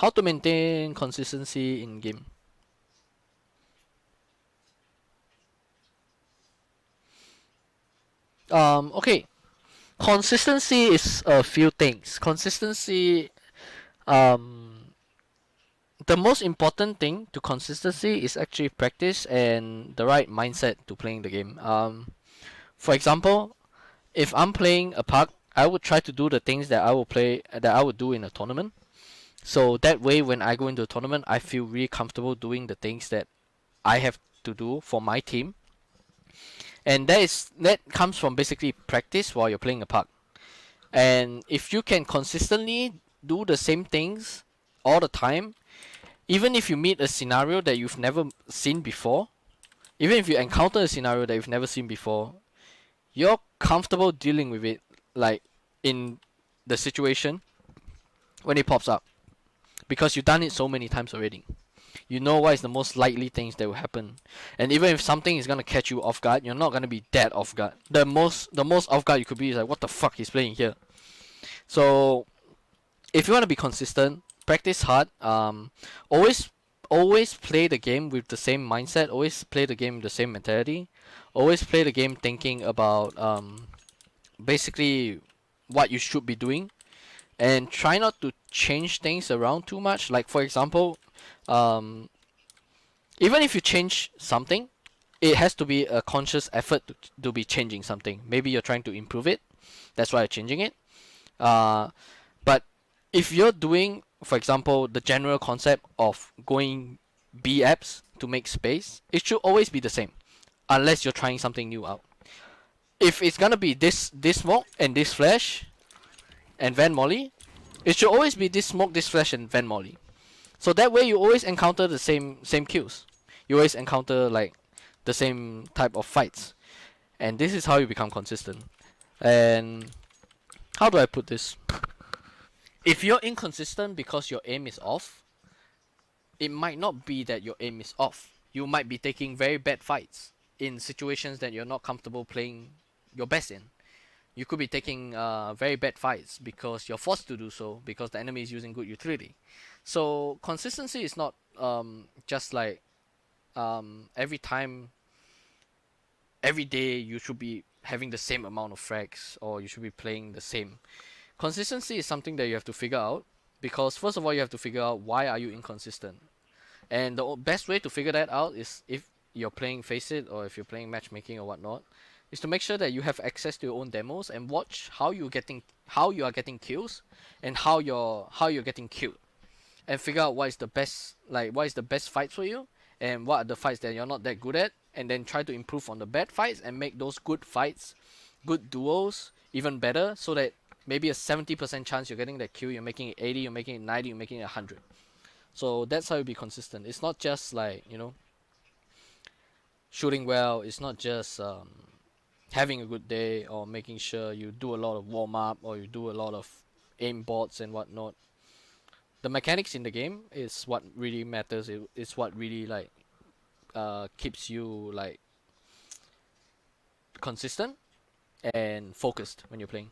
How to maintain consistency in game? Okay. Consistency is a few things. Consistency, um, the most important thing to consistency is actually practice and the right mindset to playing the game. For example, if I'm playing a puck, I would try to do the things that I would do in a tournament. So that way, when I go into a tournament, I feel really comfortable doing the things that I have to do for my team, and that comes from basically practice while you're playing a puck. And if you can consistently do the same things all the time, even if you meet a scenario that you've never seen before, even if you encounter a scenario that you've never seen before, you're comfortable dealing with it, like in the situation when it pops up, because you've done it so many times already. You know what is the most likely things that will happen, and even if something is gonna catch you off guard, you're not gonna be that off guard. The most off guard you could be is like, what the fuck is playing here? So if you want to be consistent, practice hard. Always play the game with the same mindset. Always play the game with the same mentality. Always play the game thinking about basically what you should be doing, and try not to change things around too much. Like for example, um, even if you change something, it has to be a conscious effort to be changing something. Maybe you're trying to improve it, that's why you're changing it. But if you're doing, for example, the general concept of going B apps to make space, it should always be the same, unless you're trying something new out. If it's gonna be this smoke and this flash and Van Molly, it should always be this smoke, this flash, and Van Molly. So that way you always encounter the same kills. You always encounter like the same type of fights, and this is how you become consistent. And how do I put this? If you're inconsistent because your aim is off, it might not be that your aim is off. You might be taking very bad fights in situations that you're not comfortable playing your best in. You could be taking very bad fights because you're forced to do so because the enemy is using good utility. So consistency is not just like every time, every day you should be having the same amount of frags or you should be playing the same. Consistency is something that you have to figure out, because first of all you have to figure out why are you inconsistent. And the best way to figure that out is, if you're playing Face It or if you're playing matchmaking or whatnot, is to make sure that you have access to your own demos and watch how you are getting kills and how you're getting killed, and figure out what is the best fights for you and what are the fights that you're not that good at, and then try to improve on the bad fights and make those good fights, good duos, even better, so that maybe a 70% chance you're getting that kill, you're making it 80, you're making it 90, you're making it 100. So that's how you be consistent. It's not just like, shooting well. It's not just having a good day or making sure you do a lot of warm up or you do a lot of aim bots and whatnot. The mechanics in the game is what really matters. It's what really like keeps you like consistent and focused when you're playing.